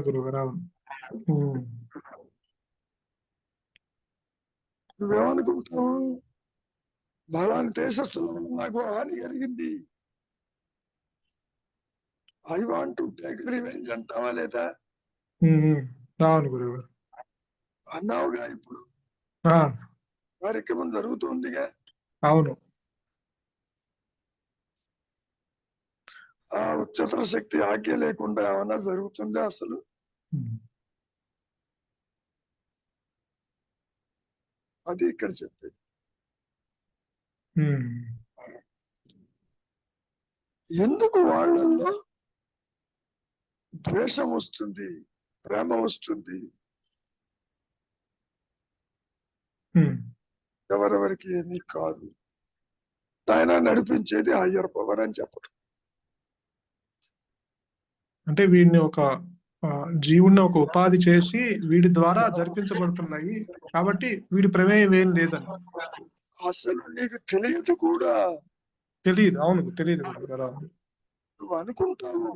[SPEAKER 4] గురుగారు
[SPEAKER 2] నువ్వేమనుకుంటావు? బలాన్ని దేశస్తులు నాకు హాని కలిగింది, I want to take revenge అంటావా లేదా?
[SPEAKER 4] అవును గురుగారు
[SPEAKER 2] అన్నావుగా. ఇప్పుడు కార్యక్రమం జరుగుతుందిగా.
[SPEAKER 4] అవును.
[SPEAKER 2] ఆ ఉచ్చతర శక్తి ఆజ్ఞ లేకుండా ఏమన్నా జరుగుతుందా అసలు? అది ఇక్కడ చెప్పేది. ఎందుకు వాళ్ళల్లో ద్వేషం వస్తుంది, ప్రేమ వస్తుంది? ఎవరెవరికి ఏమీ కాదు, ఆయన నడిపించేది హయ్యర్ పవర్ అని చెప్పడం.
[SPEAKER 4] అంటే వీడిని ఒక జీవుడిని ఒక ఉపాధి చేసి వీడి ద్వారా జరిపించబడుతున్నాయి కాబట్టి వీడి ప్రమేయం ఏం లేదని.
[SPEAKER 2] అసలు నీకు తెలియదు కూడా.
[SPEAKER 4] తెలియదు. అవును తెలియదు.
[SPEAKER 2] నువ్వు అనుకుంటావు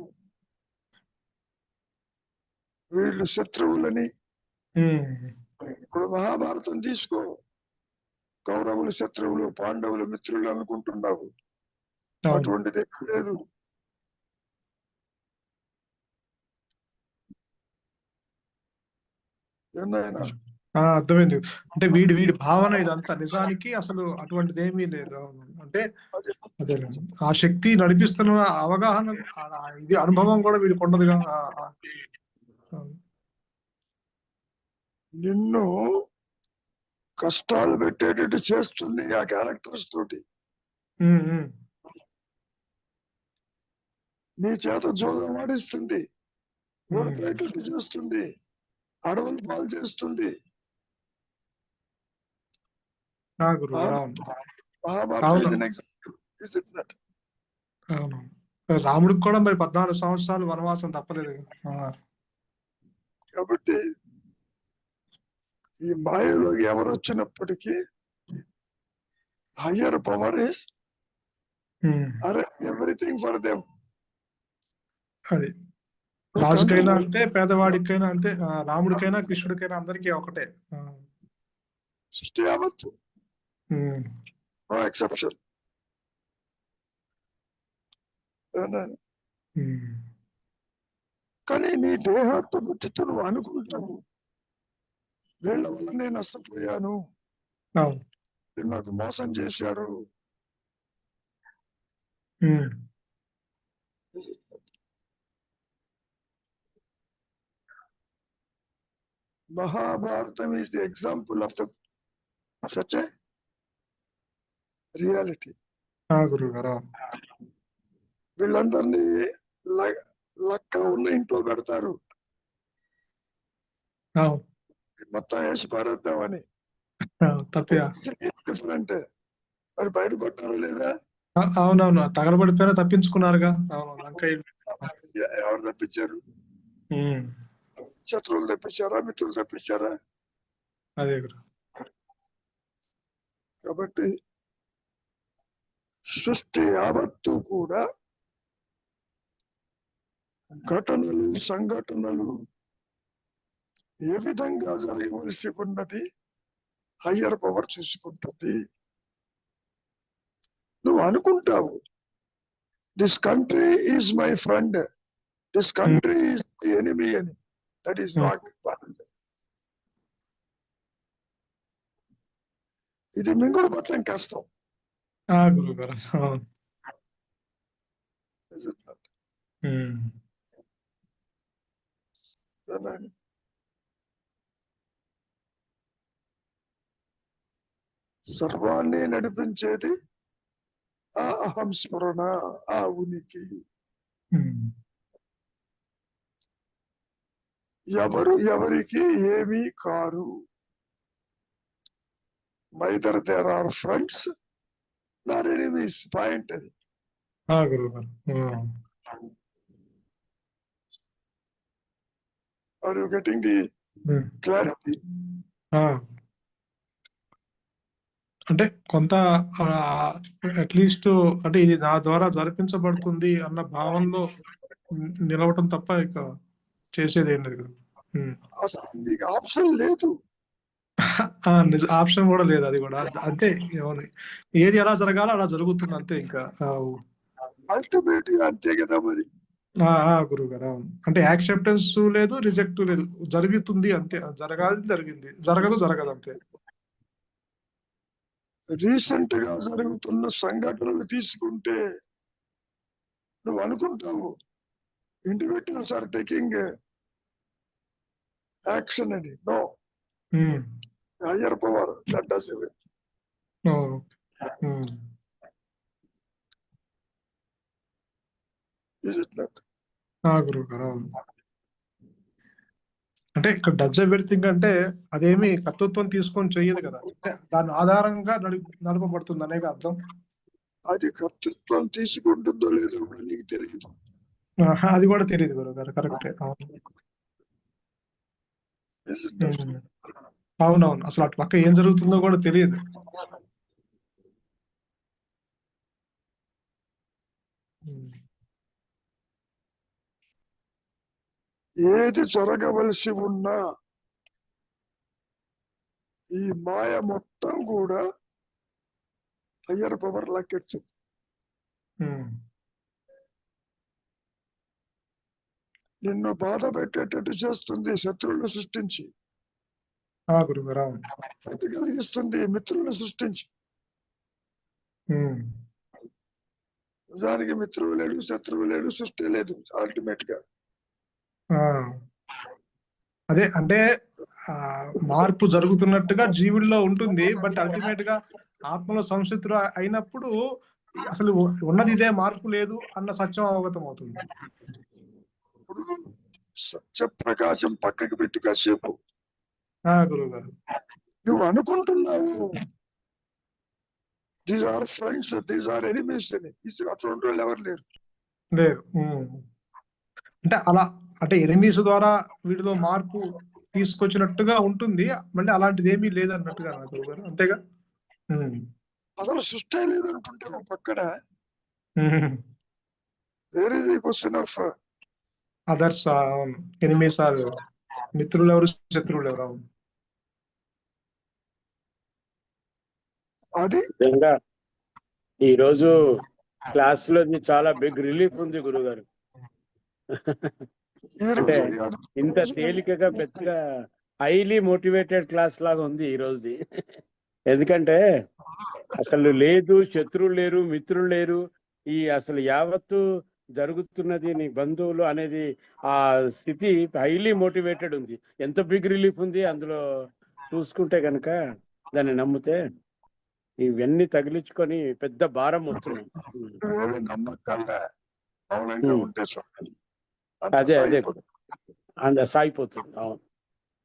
[SPEAKER 2] వీళ్ళు శత్రువులని. ఇప్పుడు మహాభారతం తీసుకో, కౌరవులు శత్రువులు, పాండవులు మిత్రులు అనుకుంటున్నావు. అటువంటిది లేదు.
[SPEAKER 4] అర్థమైంది. అంటే వీడి భావన ఇదంతా, నిజానికి అసలు అటువంటిది ఏమీ లేదు. అంటే అదే ఆ శక్తి నడిపిస్తున్న అవగాహన, ఇది అనుభవం కూడా వీడికి ఉండదుగా.
[SPEAKER 2] నిన్ను కష్టాలు పెట్టేటట్టు చేస్తుంది ఆ క్యారెక్టర్స్ తోటి. నీ చేత జోగం ఆడిస్తుంది, ఓడిపోయేటట్టు చేస్తుంది, అడవులు పాలు చేస్తుంది.
[SPEAKER 4] గురువు గారు అవును.
[SPEAKER 2] మహాభారతం
[SPEAKER 4] అవును.
[SPEAKER 2] is an example, is it not?
[SPEAKER 4] అవును. రాముడికి కూడా మరి 14 సంవత్సరాలు వనవాసం తప్పలేదు.
[SPEAKER 2] కాబట్టి ఈ మాయలోకి ఎవరు వచ్చినప్పటికీ higher power is everything for them.
[SPEAKER 4] అది రాజుకైనా అంతే, పేదవాడికైనా అంతే, రాముడికైనా కృష్ణుడికైనా అందరికీ ఒకటే.
[SPEAKER 2] సృష్టి యావత్తు నో ఎక్సెప్షన్. కానీ నీ దేహాత్మ బుద్ధితో నువ్వు అనుకుంటావు, వీళ్ళ వల్ల నేను నష్టపోయాను,
[SPEAKER 4] అవును.
[SPEAKER 2] వీళ్ళు నాకు మోసం చేశారు. Mahabharatam is the example of the such a reality.
[SPEAKER 4] గురువు గారు
[SPEAKER 2] వీళ్ళందరినీ లక్క ఉన్న ఇంట్లో పెడతారు,
[SPEAKER 4] అవును.
[SPEAKER 2] మొత్తం వేసి పారేద్దామని.
[SPEAKER 4] తప్ప
[SPEAKER 2] డిఫరెంట్. మరి బయట కొట్టారా లేదా?
[SPEAKER 4] అవునవును. తగలబడిపోయినా తప్పించుకున్నారుగా. అవును. లంకయ్య
[SPEAKER 2] ఎవరు తప్పించారు? శత్రువులు తప్పించారా, మిత్రులు తప్పించారా?
[SPEAKER 4] అదే గురు.
[SPEAKER 2] కాబట్టి సృష్టి యావత్తు కూడా ఘటనలు, సంఘటనలు ఏ విధంగా జరగవలసి ఉన్నది హయ్యర్ పవర్ చూసుకుంటుంది. నువ్వు అనుకుంటావు this country is my friend, this country is my enemy అని. That is wrong. ఇది మింగుడు పట్టడం కష్టం.
[SPEAKER 4] గురువు గారు అవును.
[SPEAKER 2] సర్వాన్ని నడిపించేది ఆ అహం స్మరణ, ఆ ఉనికి. ఎవరు ఎవరికి ఏమీ కారు. Neither there are friends nor enemies. Point అది.
[SPEAKER 4] గురువు గారు
[SPEAKER 2] are you getting the clarity?
[SPEAKER 4] అంటే కొంత అట్లీస్ట్ అంటే ఇది నా ద్వారా జరిపించబడుతుంది అన్న భావనలో నిలవటం తప్ప ఇక చేసేది ఏం లేదు.
[SPEAKER 2] అసలు నీకు ఆప్షన్ లేదు.
[SPEAKER 4] ఆప్షన్ కూడా లేదు. అది కూడా అంతే. ఏది ఎలా జరగాలో అలా జరుగుతుంది అంతే. ఇంకా
[SPEAKER 2] అల్టిమేట్ అంతే కదా మరి.
[SPEAKER 4] గురువు గారు అంటే యాక్సెప్టెన్స్ లేదు, రిజెక్ట్ లేదు, జరుగుతుంది అంతే. జరగాలి జరిగింది, జరగదు అంతే.
[SPEAKER 2] రీసెంట్ గా జరుగుతున్న సంఘటనలు తీసుకుంటే నువ్వు అనుకుంటావు ఇండివిజువల్స్ ఆర్ టేకింగ్ యాక్షన్ అని. No, higher power that does everything. Is it not?
[SPEAKER 4] గురువు గారు అంటే ఇక్కడ డస్ ఎవ్రీథింగ్ అంటే అదేమి కర్తృత్వం తీసుకొని చెయ్యదు కదా. అంటే దాని ఆధారంగా నడపబడుతుంది అనే అర్థం.
[SPEAKER 2] అది కర్తృత్వం తీసుకుంటుందో లేదో కూడా నీకు తెలియదు.
[SPEAKER 4] అది కూడా తెలియదు గురువు గారు. కరెక్టే. అవునవును. అసలు అటు పక్క ఏం జరుగుతుందో కూడా తెలియదు.
[SPEAKER 2] ఏది జరగవలసి ఉన్నా ఈ మాయ మొత్తం కూడా హయ్యర్ పవర్ లెక్కెచ్చు. నిన్ను బాధ పెట్టేటట్టు చేస్తుంది శత్రువులను సృష్టించి, కలిగిస్తుంది మిత్రులను సృష్టించి. నిజానికి మిత్రువు లేడు, శత్రువు లేడు, సృష్టి లేదు. అల్టిమేట్ గా
[SPEAKER 4] అదే అంటే మార్పు జరుగుతున్నట్టుగా జీవుల్లో ఉంటుంది. బట్ అల్టిమేట్ గా ఆత్మలో సంసిద్ధుడు అయినప్పుడు అసలు ఉన్నది ఇదే, మార్పు లేదు అన్న సత్యం అవగతం అవుతుంది.
[SPEAKER 2] ఇప్పుడు సత్య ప్రకాశం పక్కకి పెట్టు కాసేపు.
[SPEAKER 4] గురువు గారు
[SPEAKER 2] నువ్వు అనుకుంటున్నావు these are friends, these are enemies అని. అటువంటి వాళ్ళు ఎవరు లేరు.
[SPEAKER 4] లేరు. అంటే అలా అంటే ఎనిమీస్ ద్వారా వీటిలో మార్పు తీసుకొచ్చినట్టుగా ఉంటుంది. మళ్ళీ అలాంటిది ఏమీ లేదన్నట్టుగా నా గురుగారు, అంతేగా?
[SPEAKER 2] అసలు సృష్టి లేదంటుంటే ఒక పక్కన where is the question of
[SPEAKER 4] others. అవును, ఎనిమీస్ ఆర్ మిత్రులు ఎవరు, శత్రువులు ఎవరు? అవును.
[SPEAKER 2] అది
[SPEAKER 3] నిజంగా ఈ రోజు క్లాస్ లో చాలా బిగ్ రిలీఫ్ ఉంది గురుగారు.
[SPEAKER 2] ఈ
[SPEAKER 3] అంటే
[SPEAKER 2] రోజు
[SPEAKER 3] ఇంత తేలికగా పెద్దగా హైలీ మోటివేటెడ్ క్లాస్ లాగా ఉంది ఈ రోజుది. ఎందుకంటే అసలు లేదు, శత్రువులు లేరు, మిత్రులు లేరు, ఈ అసలు యావత్తు జరుగుతున్నది నీ బంధువులు అనేది ఆ స్థితి హైలీ మోటివేటెడ్ ఉంది. ఎంత బిగ్ రిలీఫ్ ఉంది అందులో చూసుకుంటే కనుక, దాన్ని నమ్మితే ఇవన్నీ తగిలించుకొని పెద్ద భారం వస్తున్నాం.
[SPEAKER 2] ఏమి నమ్మకాలే మౌనంగా ఉంటే చాలు. అంత
[SPEAKER 3] అదే అదే
[SPEAKER 2] సాగిపోతుంది.
[SPEAKER 3] సాగిపోతుంది. అవును,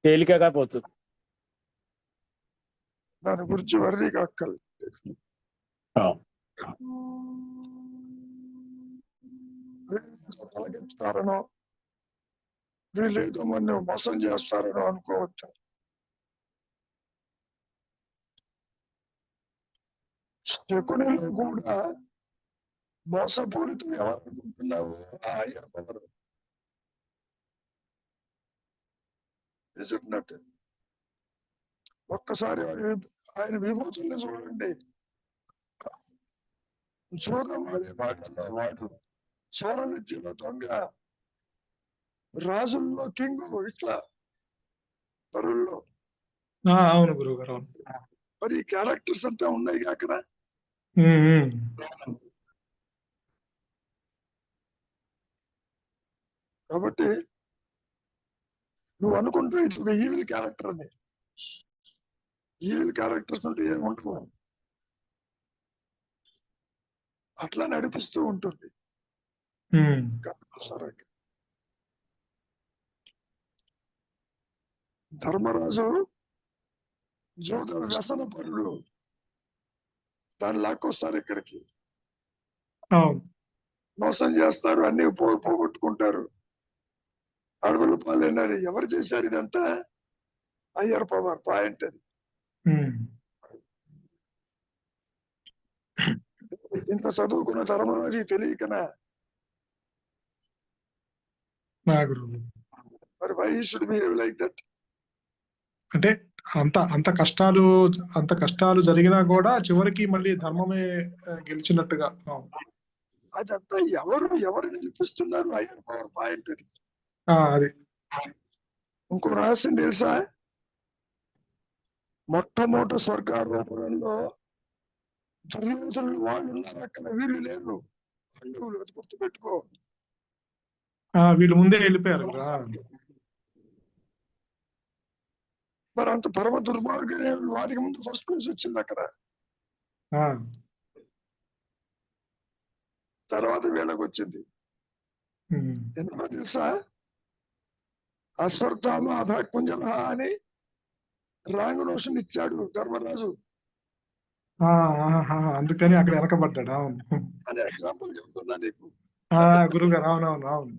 [SPEAKER 3] తేలికగా పోతుంది.
[SPEAKER 2] దాని గురించి వర్రీ కాక్కర్లేదు.
[SPEAKER 3] అవును.
[SPEAKER 2] తలకెత్తుతారనో వీళ్ళు ఏదో మన మోసం చేస్తారనో అనుకోవచ్చు. శకునిలో కూడా మోసపూరితం ఎవరు అనుకుంటున్నావు? ఎవరు చెప్పినట్టు ఒక్కసారి ఆయన విభూతుల్ని చూడండి. చూడవాడే వాటిలో వాడు, చోర విద్యలో దొంగ, రాజుల్లో కింగ్, ఇట్లా పరుల్లో.
[SPEAKER 4] అవును గురుగారు, అవును.
[SPEAKER 2] మరి ఈ క్యారెక్టర్స్ అంతా ఉన్నాయి అక్కడ. కాబట్టి నువ్వు అనుకుంటూ ఇది ఒక ఈవిల్ క్యారెక్టర్ అని. ఈవిల్ క్యారెక్టర్స్ అంటే ఏమి ఉండవు, అట్లా నడిపిస్తూ ఉంటుంది. ధర్మరాజు జోద వ్యసన పరుడు, దాన్ని లాక్కొస్తారు ఇక్కడికి, మోసం చేస్తారు, అన్ని పోగొట్టుకుంటారు, అడవులు పాలైనారు. ఎవరు చేశారు ఇదంతా? అయ్యర్ పవర్ పాయింట్ అది. ఇంత చదువుకున్న ధర్మరాజు తెలియకనా? మరి why should behave like that?
[SPEAKER 4] అంటే అంత కష్టాలు జరిగినా కూడా చివరికి మళ్ళీ ధర్మమే గెలిచినట్టుగా.
[SPEAKER 2] అదంతా ఎవరు నిలిపిస్తున్నారు? అయ్యర్ పవర్ పాయింట్ అది.
[SPEAKER 4] అది
[SPEAKER 2] ఇంకో రహస్యం తెలుసా? మొట్టమొదటి స్వర్గారోపణలో దుర్యోధనులు వాళ్ళు ఉన్నారు, అక్కడ వీళ్ళు లేరు. పాండవులు, అది గుర్తుపెట్టుకో.
[SPEAKER 4] వీళ్ళు ముందే వెళ్ళిపోయారు.
[SPEAKER 2] మరి అంత పరమ దుర్మార్గం వాటికి ముందు ఫస్ట్ ప్లేస్ వచ్చింది అక్కడ. తర్వాత వీళ్ళకి వచ్చింది. ఎందుకో తెలుసా? అశ్వత్థామ అధకుంజర అని రాంగ్ నోషన్ ఇచ్చాడు ధర్మరాజు.
[SPEAKER 4] అందుకని అక్కడ వెనకబడ్డాడు. అవును,
[SPEAKER 2] అనే ఎగ్జాంపుల్ చెప్తున్నా నీకు
[SPEAKER 4] గురుగారు. అవును.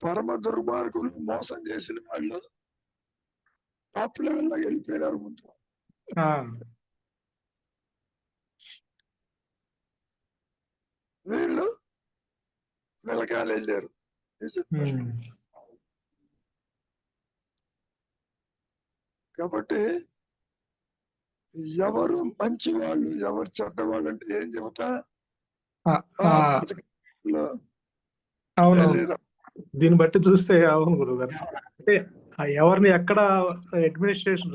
[SPEAKER 2] పరమ దుర్మార్గులు, మోసం చేసిన వాళ్ళు టాప్ లెవెల్ లో వెళ్ళిపోయారు ముందు. వీళ్ళు వెలకాలు వెళ్ళారు. కాబట్టి ఎవరు మంచి వాళ్ళు, ఎవరు చెడ్డవాళ్ళు అంటే ఏం చెబుతా?
[SPEAKER 4] అవును, దీన్ని బట్టి చూస్తే అవును గురుగారు. అంటే ఎవరిని ఎక్కడ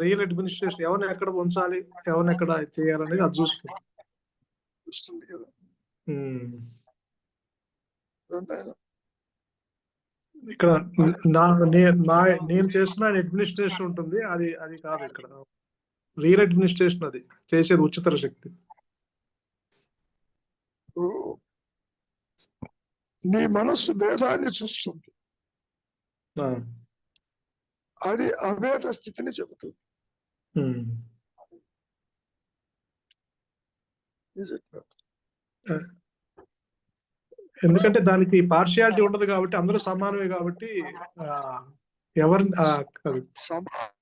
[SPEAKER 4] రియల్ అడ్మినిస్ట్రేషన్ ఎవరిని ఎక్కడ ఉంచాలి, ఎవరిని ఎక్కడ చేయాలనేది అది చూస్తుంది
[SPEAKER 2] కదా.
[SPEAKER 4] ఇక్కడ నేను చేస్తున్న అడ్మినిస్ట్రేషన్ ఉంటుంది, అది కాదు ఇక్కడ. రియల్ అడ్మినిస్ట్రేషన్ అది చేసేది ఉచిత శక్తి.
[SPEAKER 2] నీ మనస్సు భేదాన్ని చూస్తుంది, అది అభేద స్థితిని చెబుతుంది. Is it not?
[SPEAKER 4] ఎందుకంటే దానికి పార్షియాలిటీ ఉండదు కాబట్టి అందరూ సమానమే కాబట్టి ఎవరు
[SPEAKER 2] సమానం